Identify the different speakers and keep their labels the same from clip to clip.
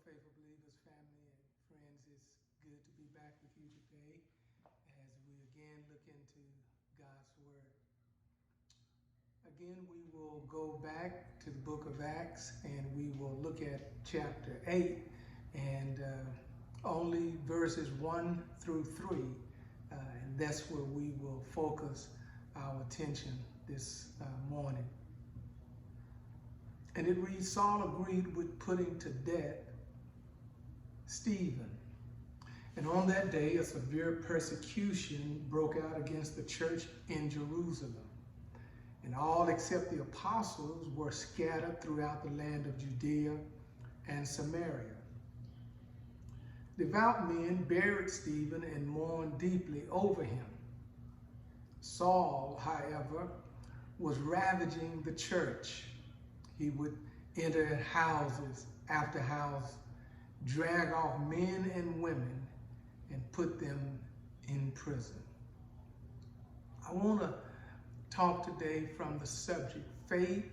Speaker 1: Faithful Believers family and friends. It's good to be back with you today as we again look into God's Word. Again, we will go back to the book of Acts and we will look at chapter 8 and only verses 1 through 3. And that's where we will focus our attention this morning. And it reads, Saul agreed with putting to death Stephen. And on that day, a severe persecution broke out against the church in Jerusalem. And all except the apostles were scattered throughout the land of Judea and Samaria. Devout men buried Stephen and mourned deeply over him. Saul, however, was ravaging the church. He would enter houses after house, drag off men and women, and put them in prison. I want to talk today from the subject, faith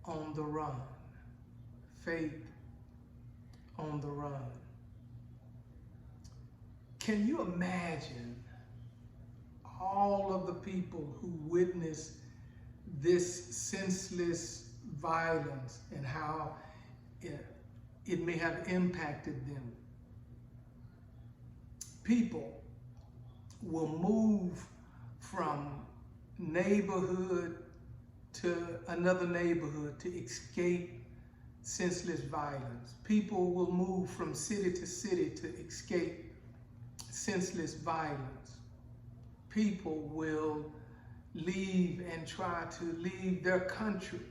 Speaker 1: on the run. Faith on the run. Can you imagine all of the people who witnessed this senseless violence and how it may have impacted them? People will move from neighborhood to another neighborhood to escape senseless violence. People will move from city to city to escape senseless violence. People will leave and try to leave their country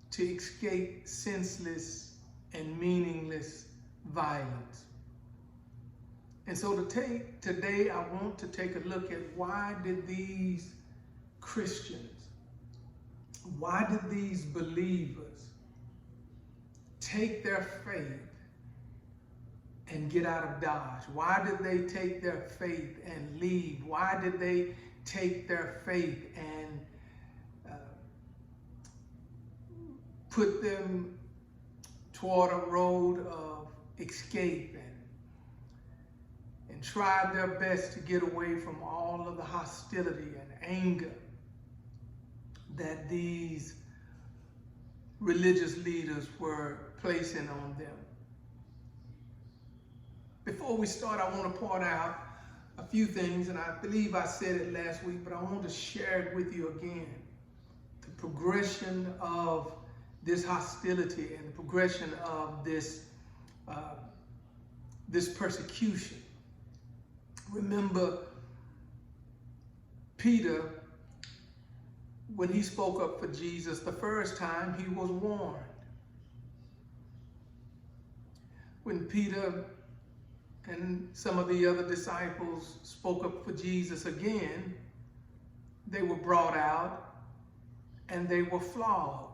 Speaker 1: to escape senseless and meaningless violence. And so today I want to take a look at why did these Christians, why did these believers take their faith and get out of Dodge? Why did they take their faith and leave? Why did they take their faith and put them toward a road of escape and tried their best to get away from all of the hostility and anger that these religious leaders were placing on them? Before we start, I want to point out a few things, and I believe I said it last week, but I want to share it with you again. The progression of this hostility and the progression of this persecution. Remember, Peter, when he spoke up for Jesus the first time, he was warned. When Peter and some of the other disciples spoke up for Jesus again, they were brought out and they were flogged.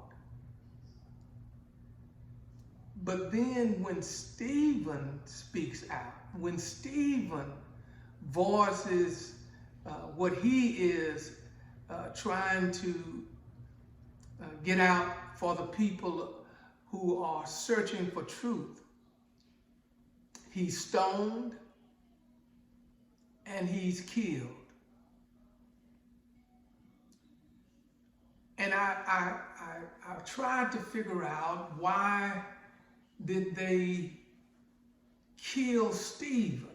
Speaker 1: But then when Stephen speaks out, when Stephen voices what he is trying to get out for the people who are searching for truth, he's stoned and he's killed. And I tried to figure out, why did they kill Stephen?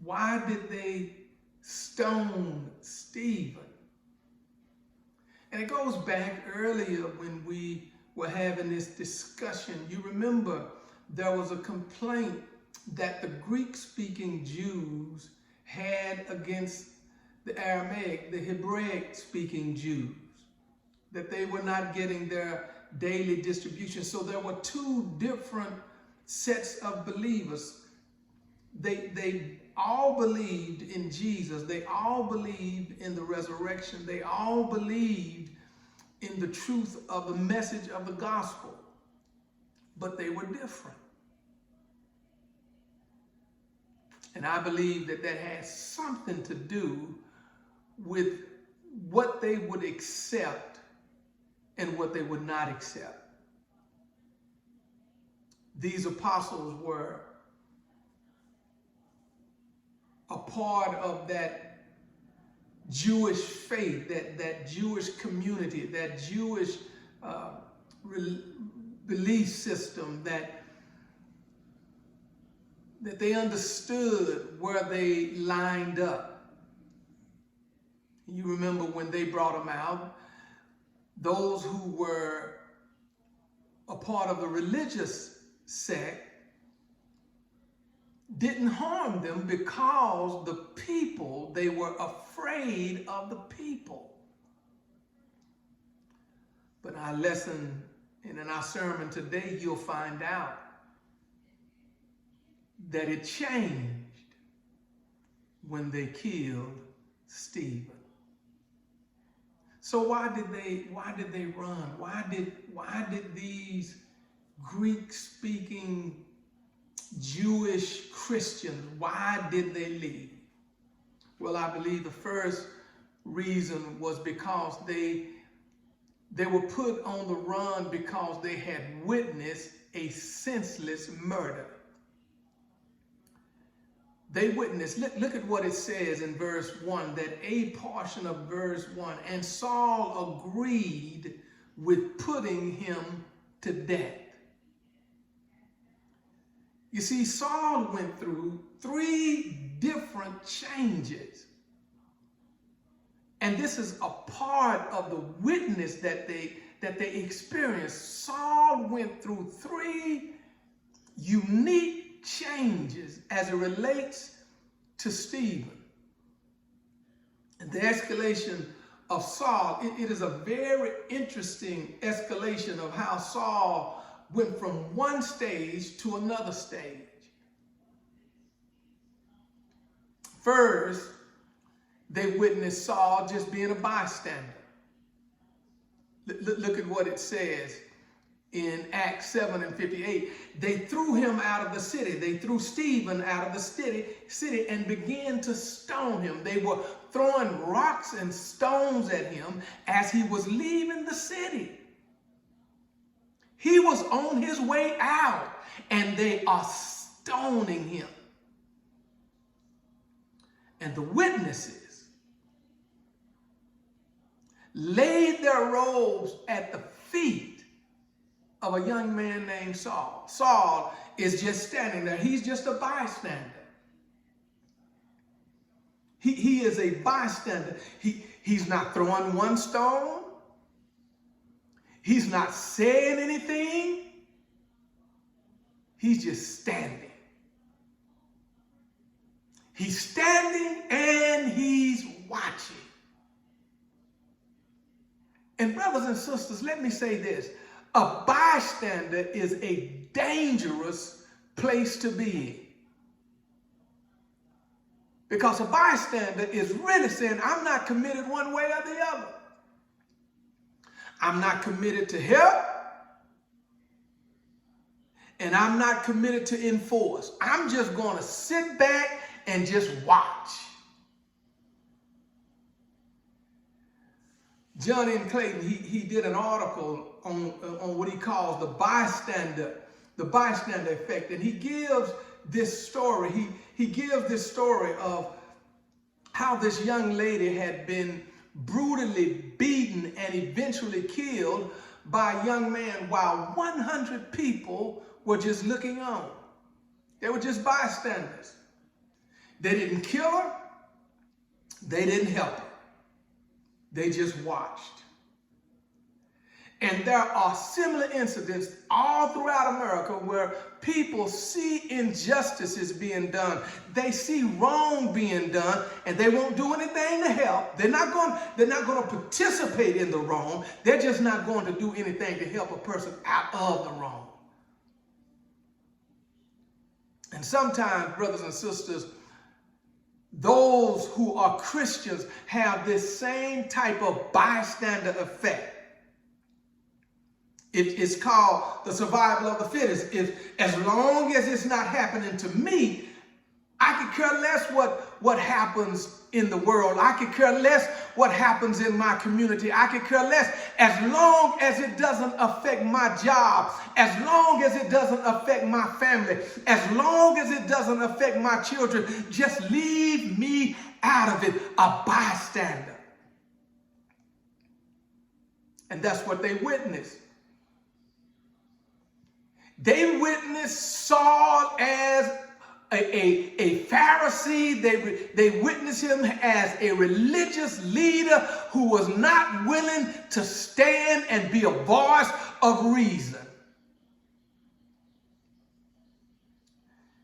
Speaker 1: Why did they stone Stephen? And it goes back earlier when we were having this discussion. You remember there was a complaint that the Greek-speaking Jews had against the Aramaic, the Hebraic-speaking Jews, that they were not getting their daily distribution. So there were two different sets of believers. They all believed in Jesus. They all believed in the resurrection. They all believed in the truth of the message of the gospel. But they were different. And I believe that has something to do with what they would accept and what they would not accept. these apostles were a part of that Jewish faith, that Jewish community, that Jewish belief system, that they understood where they lined up. You remember when they brought them out, those who were a part of the religious sect didn't harm them because the people, they were afraid of the people. But our lesson and in our sermon today, you'll find out that it changed when they killed Stephen. So why did they run? Why did these Greek-speaking Jewish Christians, why did they leave? Well, I believe the first reason was because they were put on the run because they had witnessed a senseless murder. They witnessed, look at what it says in verse 1, that a portion of verse 1, and Saul agreed with putting him to death. You see, Saul went through 3 different changes. And this is a part of the witness that they experienced. Saul went through 3 unique changes as it relates to Stephen. And the escalation of Saul, it is a very interesting escalation of how Saul went from one stage to another stage. First, they witnessed Saul just being a bystander. Look at what it says in Acts 7:58. They threw him out of the city. They threw Stephen out of the city and began to stone him. They were throwing rocks and stones at him as he was leaving the city. He was on his way out, and they are stoning him. And the witnesses laid their robes at the feet of a young man named Saul. Saul is just standing there. He's just a bystander. He is a bystander. He's not throwing one stone. He's not saying anything. He's just standing. He's standing and he's watching. And brothers and sisters, let me say this. A bystander is a dangerous place to be in. Because a bystander is really saying, I'm not committed one way or the other. I'm not committed to help. And I'm not committed to enforce. I'm just going to sit back and just watch. John N. Clayton, he did an article on what he calls the bystander effect. And he gives this story. He gives this story of how this young lady had been brutally beaten and eventually killed by a young man while 100 people were just looking on. They were just bystanders. They didn't kill her. They didn't help her. They just watched. And there are similar incidents all throughout America where people see injustices being done. They see wrong being done, and they won't do anything to help. They're not going to participate in the wrong. They're just not going to do anything to help a person out of the wrong. And sometimes, brothers and sisters, those who are Christians have this same type of bystander effect. It's called the survival of the fittest. As long as it's not happening to me, I could care less what happens in the world. I could care less what happens in my community. I could care less as long as it doesn't affect my job, as long as it doesn't affect my family, as long as it doesn't affect my children. Just leave me out of it, a bystander. And that's what they witnessed. They witnessed Saul as a Pharisee. They witnessed him as a religious leader who was not willing to stand and be a voice of reason.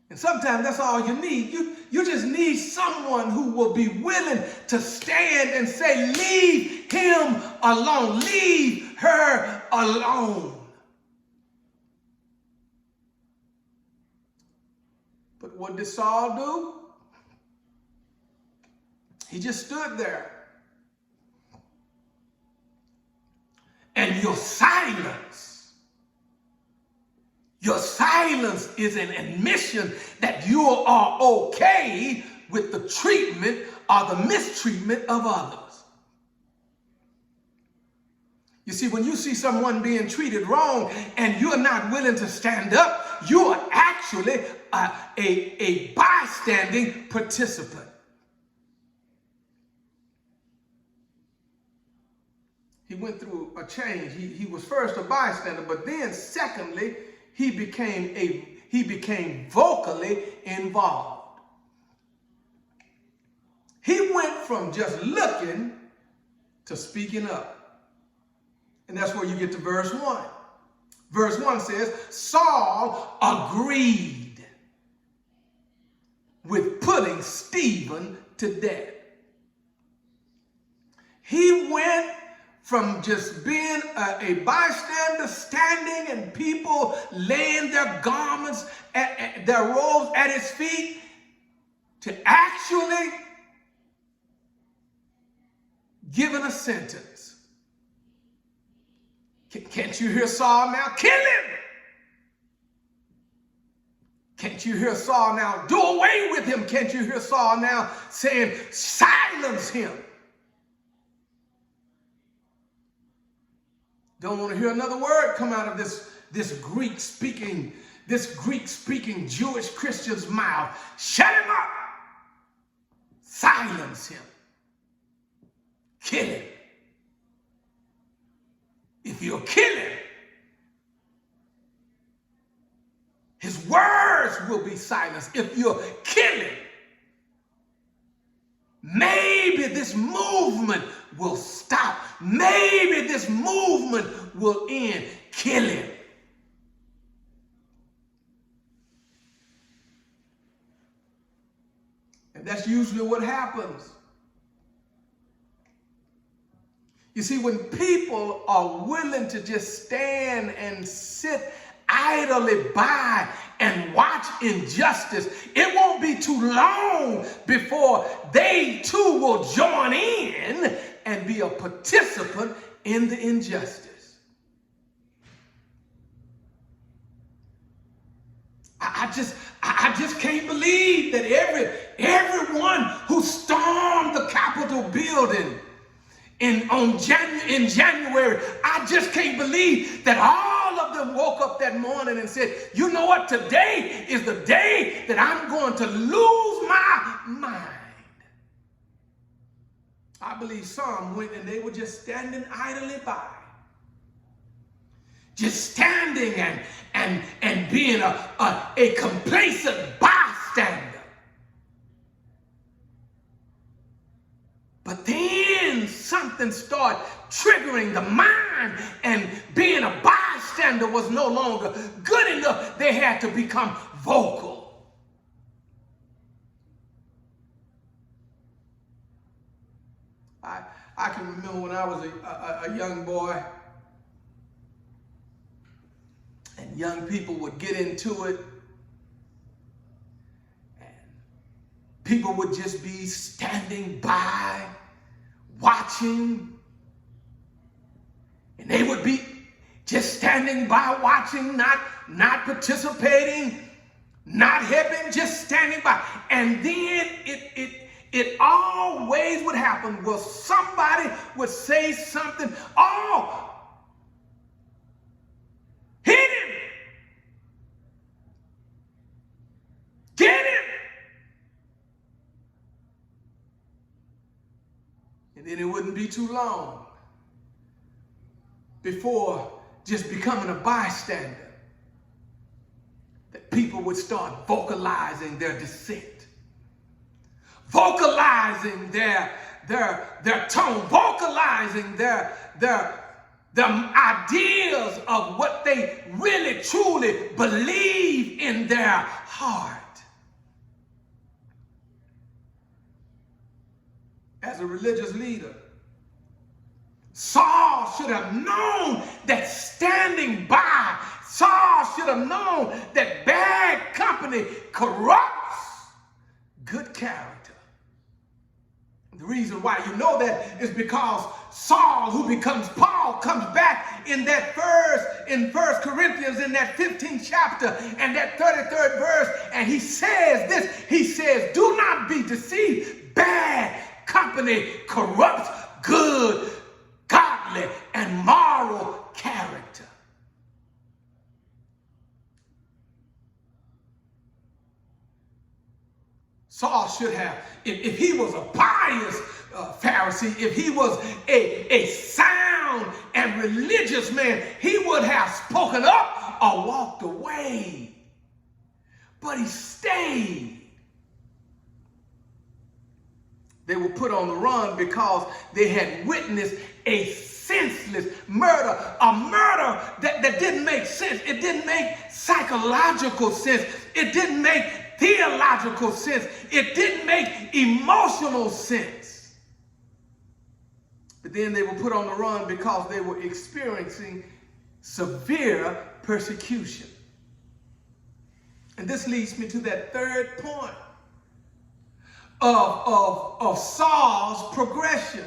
Speaker 1: And sometimes that's all you need. You just need someone who will be willing to stand and say, leave him alone, leave her alone. But what did Saul do? He just stood there. And your silence is an admission that you are okay with the treatment or the mistreatment of others. You see, when you see someone being treated wrong and you're not willing to stand up, you are actually a bystanding participant. He went through a change. He was first a bystander, but then secondly, he became vocally involved. He went from just looking to speaking up. And that's where you get to verse 1. Verse 1 says, Saul agreed with putting Stephen to death. He went from just being a bystander, standing and people laying their garments, their robes at his feet, to actually giving a sentence. Can't you hear Saul now? Kill him! Can't you hear Saul now? Do away with him. Can't you hear Saul now saying, silence him? Don't want to hear another word come out of this Greek-speaking Jewish Christian's mouth. Shut him up. Silence him. Kill him. If you'll kill him, his words will be silenced. If you'll kill him, maybe this movement will stop. Maybe this movement will end. Kill him. And that's usually what happens. You see, when people are willing to just stand and sit idly by and watch injustice, it won't be too long before they too will join in and be a participant in the injustice. I just can't believe that everyone who stormed the Capitol building in January, I just can't believe that all of them woke up that morning and said, you know what, today is the day that I'm going to lose my mind. I believe some went and they were just standing idly by. Just standing and being a complacent bystander. But then something started triggering the mind, and being a bystander was no longer good enough. They had to become vocal. I can remember when I was a young boy, and young people would get into it, and people would just be standing by, watching, and they would be just standing by, watching, not participating, not helping, just standing by. And then it always would happen was somebody would say something. Oh, hit him. Get him. And then it wouldn't be too long before just becoming a bystander that people would start vocalizing their dissent, vocalizing their tone, vocalizing their ideas of what they really truly believe in their heart. As a religious leader, Saul should have known that standing by, Saul should have known that bad company corrupts good character. The reason why you know that is because Saul, who becomes Paul, comes back in that verse in 1 Corinthians in that 15th chapter and that 33rd verse, and he says this, he says, do not be deceived, bad company corrupts good, godly, and moral character. Saul should have, if he was a pious Pharisee, if he was a sound and religious man, he would have spoken up or walked away. But he stayed. They were put on the run because they had witnessed a senseless murder, a murder that didn't make sense. It didn't make psychological sense. It didn't make theological sense. It didn't make emotional sense. But then they were put on the run because they were experiencing severe persecution. And this leads me to that third point of Saul's progression.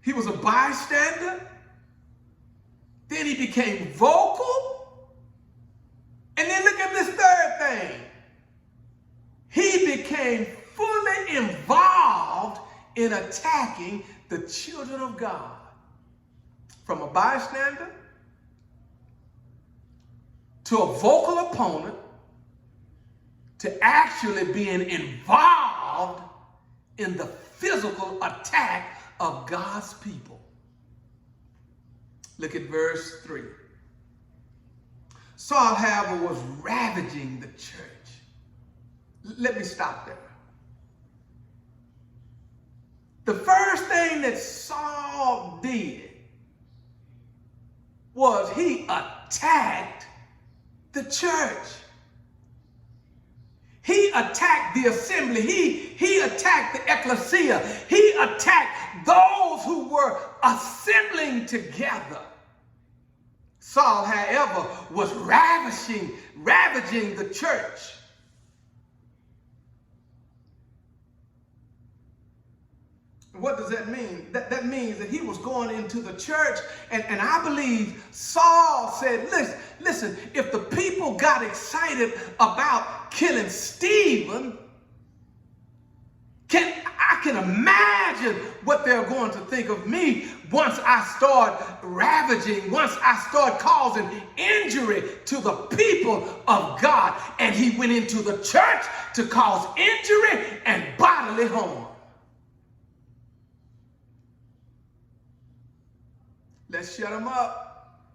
Speaker 1: He was a bystander, then he became vocal, and then look at this third thing. He became fully involved in attacking the children of God. From a bystander to a vocal opponent to actually being involved in the physical attack of God's people. Look at verse 3. Saul, however, was ravaging the church. Let me stop there. The first thing that Saul did was he attacked the church. He attacked the assembly. He attacked the ecclesia. He attacked those who were assembling together. Saul, however, was ravaging the church. What does that mean? That means that he was going into the church, and I believe Saul said, listen, if the people got excited about killing Stephen, I can imagine what they're going to think of me once I start ravaging, once I start causing injury to the people of God. And he went into the church to cause injury and bodily harm. Let's shut them up.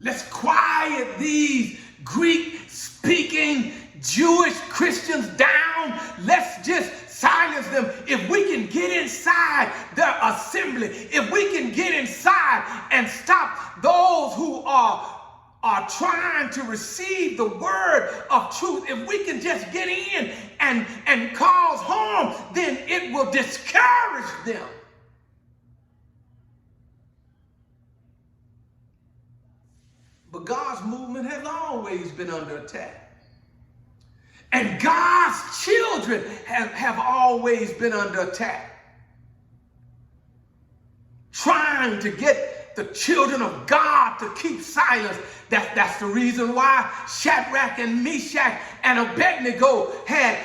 Speaker 1: Let's quiet these Greek-speaking Jewish Christians down. Let's just silence them. If we can get inside their assembly, if we can get inside and stop those who are trying to receive the word of truth, if we can just get in and cause harm, then it will discourage them. But God's movement has always been under attack. And God's children have always been under attack. Trying to get the children of God to keep silence. That's the reason why Shadrach and Meshach and Abednego had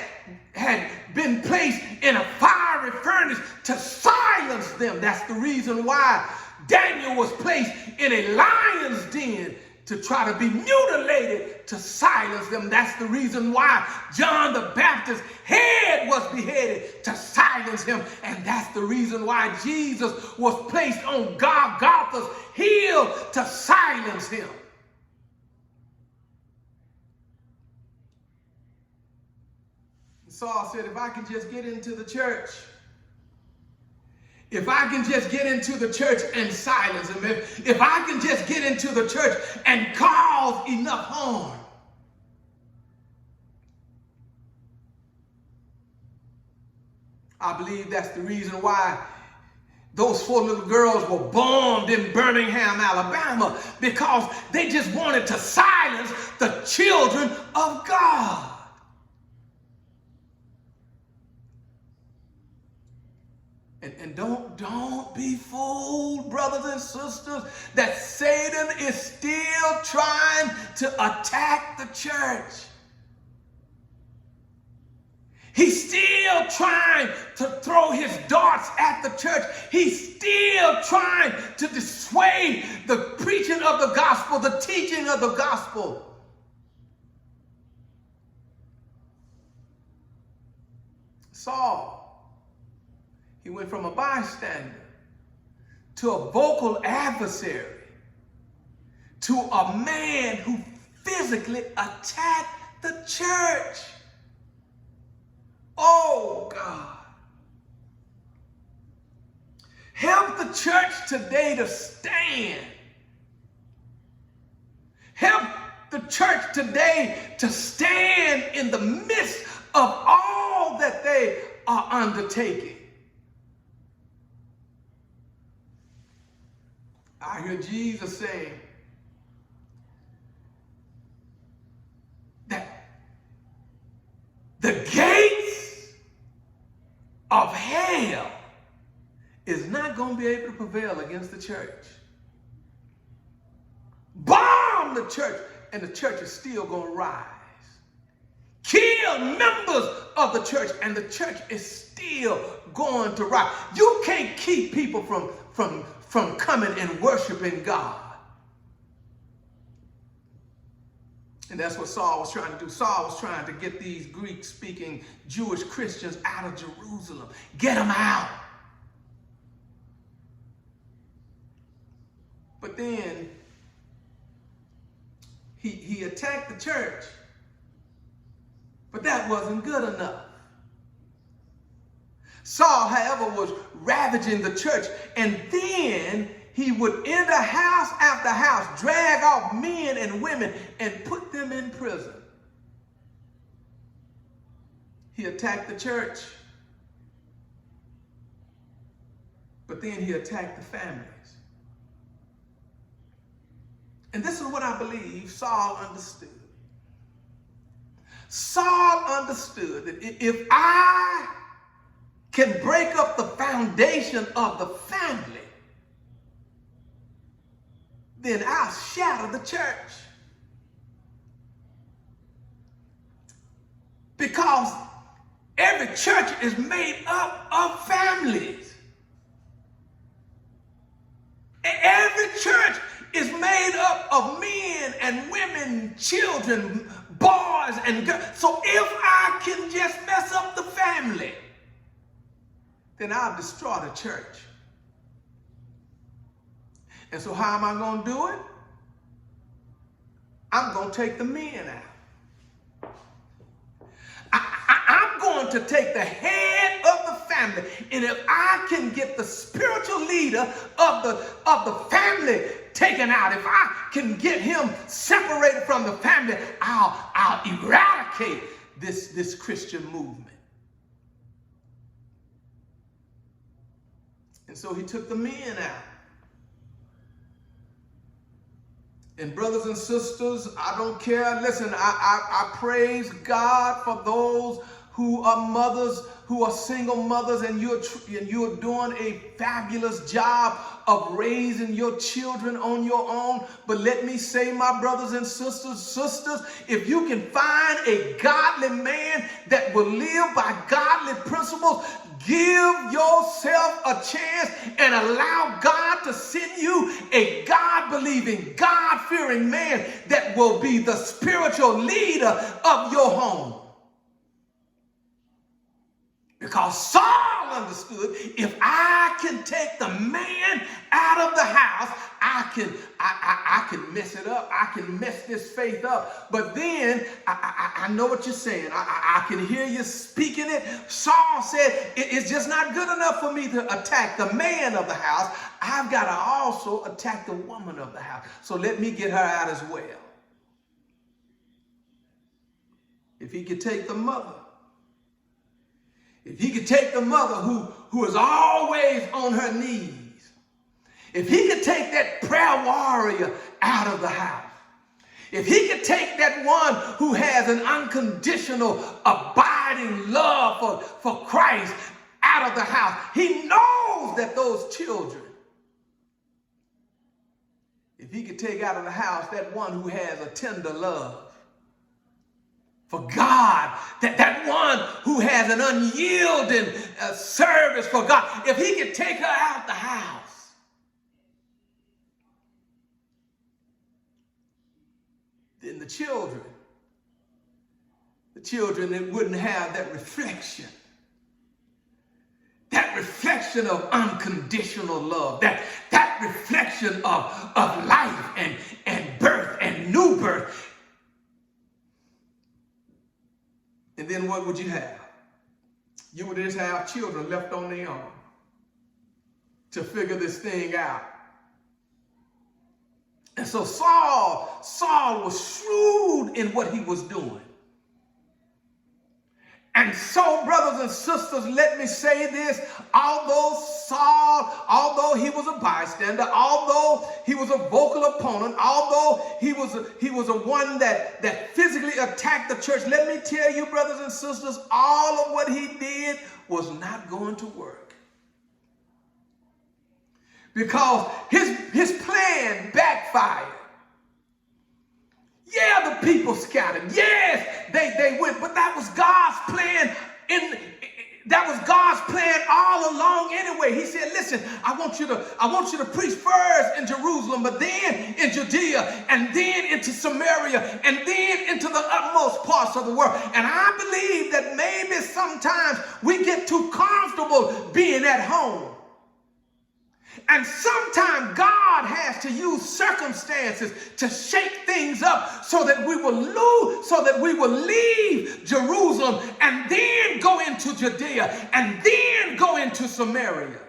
Speaker 1: been placed in a fiery furnace to silence them. That's the reason why Daniel was placed in a lion's den to try to be mutilated to silence them. That's the reason why John the Baptist's head was beheaded to silence him. And that's the reason why Jesus was placed on Golgotha's hill to silence him. Saul said, if I can just get into the church, if I can just get into the church and silence him, if I can just get into the church and cause enough harm, I believe that's the reason why those 4 little girls were bombed in Birmingham, Alabama, because they just wanted to silence the children of God. And don't be fooled, brothers and sisters, that Satan is still trying to attack the church. He's still trying to throw his darts at the church. He's still trying to dissuade the preaching of the gospel, the teaching of the gospel. Saul, he went from a bystander to a vocal adversary to a man who physically attacked the church. Oh, God. Help the church today to stand. Help the church today to stand in the midst of all that they are undertaking. I hear Jesus saying that the gates of hell is not going to be able to prevail against the church. Bomb the church, and the church is still going to rise. Kill members of the church, and the church is still going to rise. You can't keep people from coming and worshiping God. And that's what Saul was trying to do. Saul was trying to get these Greek-speaking Jewish Christians out of Jerusalem. Get them out. But then he attacked the church. But that wasn't good enough. Saul, however, was ravaging the church, and then he would enter house after house, drag off men and women, and put them in prison. He attacked the church, but then he attacked the families. And this is what I believe Saul understood. Saul understood that if I can break up the foundation of the family, then I'll shatter the church. Because every church is made up of families. Every church is made up of men and women, children, boys and girls. So if I can just mess up the family, then I'll destroy the church. And so how am I going to do it? I'm going to take the men out. I'm going to take the head of the family. And if I can get the spiritual leader of the family taken out, if I can get him separated from the family, I'll eradicate this Christian movement. And so he took the men out. And brothers and sisters, I don't care. Listen, I praise God for those who are mothers who are single mothers, and you're doing a fabulous job of raising your children on your own. But let me say, my brothers and sisters, if you can find a godly man that will live by godly principles, give yourself a chance and allow God to send you a God-believing, God-fearing man that will be the spiritual leader of your home. Because Saul understood, if I can take the man out of the house, I can mess it up. I can mess this faith up. But then I know what you're saying. I can hear you speaking it. Saul said, it's just not good enough for me to attack the man of the house. I've got to also attack the woman of the house. So let me get her out as well. If he could take the mother, if he could take the mother who is always on her knees, if he could take that prayer warrior out of the house, if he could take that one who has an unconditional, abiding love for Christ out of the house, he knows that those children, if he could take out of the house that one who has a tender love for God, that one who has an unyielding service for God, if he could take her out the house, then the children that wouldn't have that reflection of unconditional love, that reflection of life and birth and new birth. And then what would you have? You would just have children left on their own to figure this thing out. And so Saul was shrewd in what he was doing. And so, brothers and sisters, let me say this. Although he was a bystander, although he was a vocal opponent, although he was a one that physically attacked the church, let me tell you, brothers and sisters, all of what he did was not going to work. Because his plan backfired. Yeah, the people scattered. Yes, they went, but that was God's plan. That was God's plan all along anyway. He said, listen, I want you to preach first in Jerusalem, but then in Judea, and then into Samaria, and then into the utmost parts of the world. And I believe that maybe sometimes we get too comfortable being at home. And sometimes God has to use circumstances to shake things up so that we will leave Jerusalem and then go into Judea and then go into Samaria.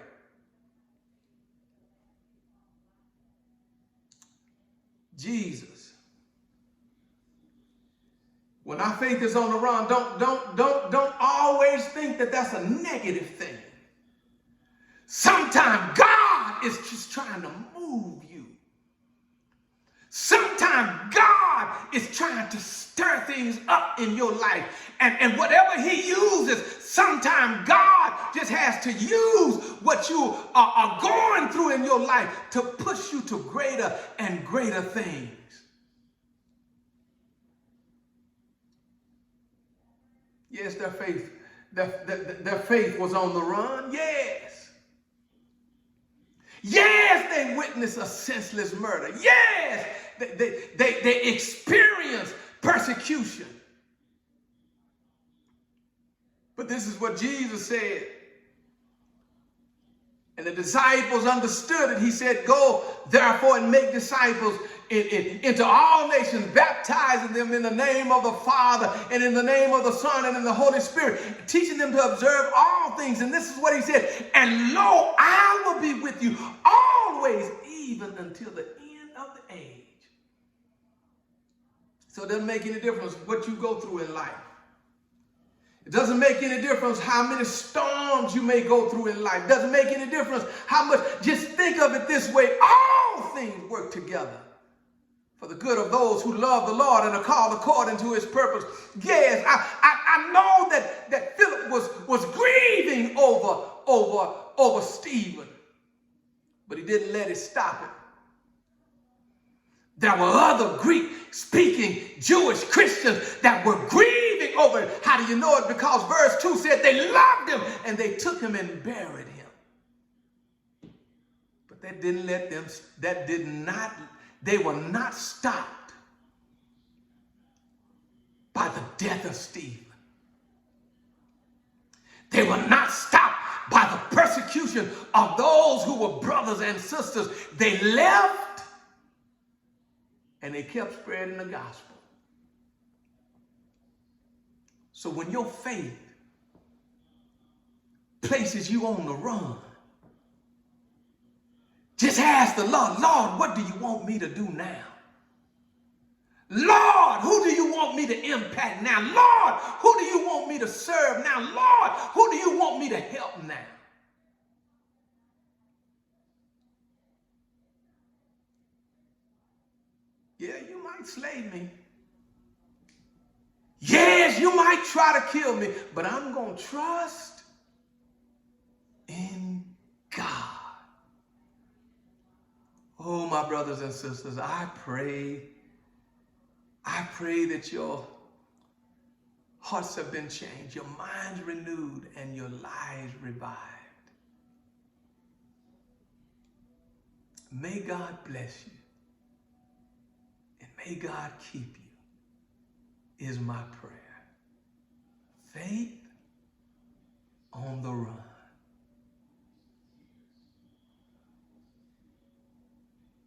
Speaker 1: Jesus. When our faith is on the run, don't always think that that's a negative thing. Sometimes God is just trying to move you. Sometimes God is trying to stir things up in your life. And whatever he uses, sometimes God just has to use what you are going through in your life to push you to greater and greater things. Yes, their faith was on the run. Yes. Yes, they witnessed a senseless murder. Yes, they experienced persecution. But this is what Jesus said. And the disciples understood it. He said, go therefore and make disciples into all nations, baptizing them in the name of the Father and in the name of the Son and in the Holy Spirit, teaching them to observe all things. And this is what he said, and lo, I will be with you always, even until the end of the age. So it doesn't make any difference what you go through in life. It doesn't make any difference how many storms you may go through in life. It doesn't make any difference how much. Just think of it this way. All things work together for the good of those who love the Lord and are called according to his purpose. Yes, I know that Philip Herod was grieving over Stephen, but he didn't let it stop him. There were other Greek-speaking Jewish Christians that were grieving over it. How do you know it? Because verse 2 said they loved him and they took him and buried him. But that didn't let them, they were not stopped by the death of Stephen. They were not stopped by the persecution of those who were brothers and sisters. They left and they kept spreading the gospel. So when your faith places you on the run, just ask the Lord, Lord, what do you want me to do now? Lord, who do you want me to impact now? Lord, who do you want me to serve now? Lord, who do you want me to help now? Yeah, you might slay me. Yes, you might try to kill me, but I'm going to trust in God. Oh, my brothers and sisters, I pray that your hearts have been changed, your minds renewed, and your lives revived. May God bless you. May God keep you, is my prayer. Faith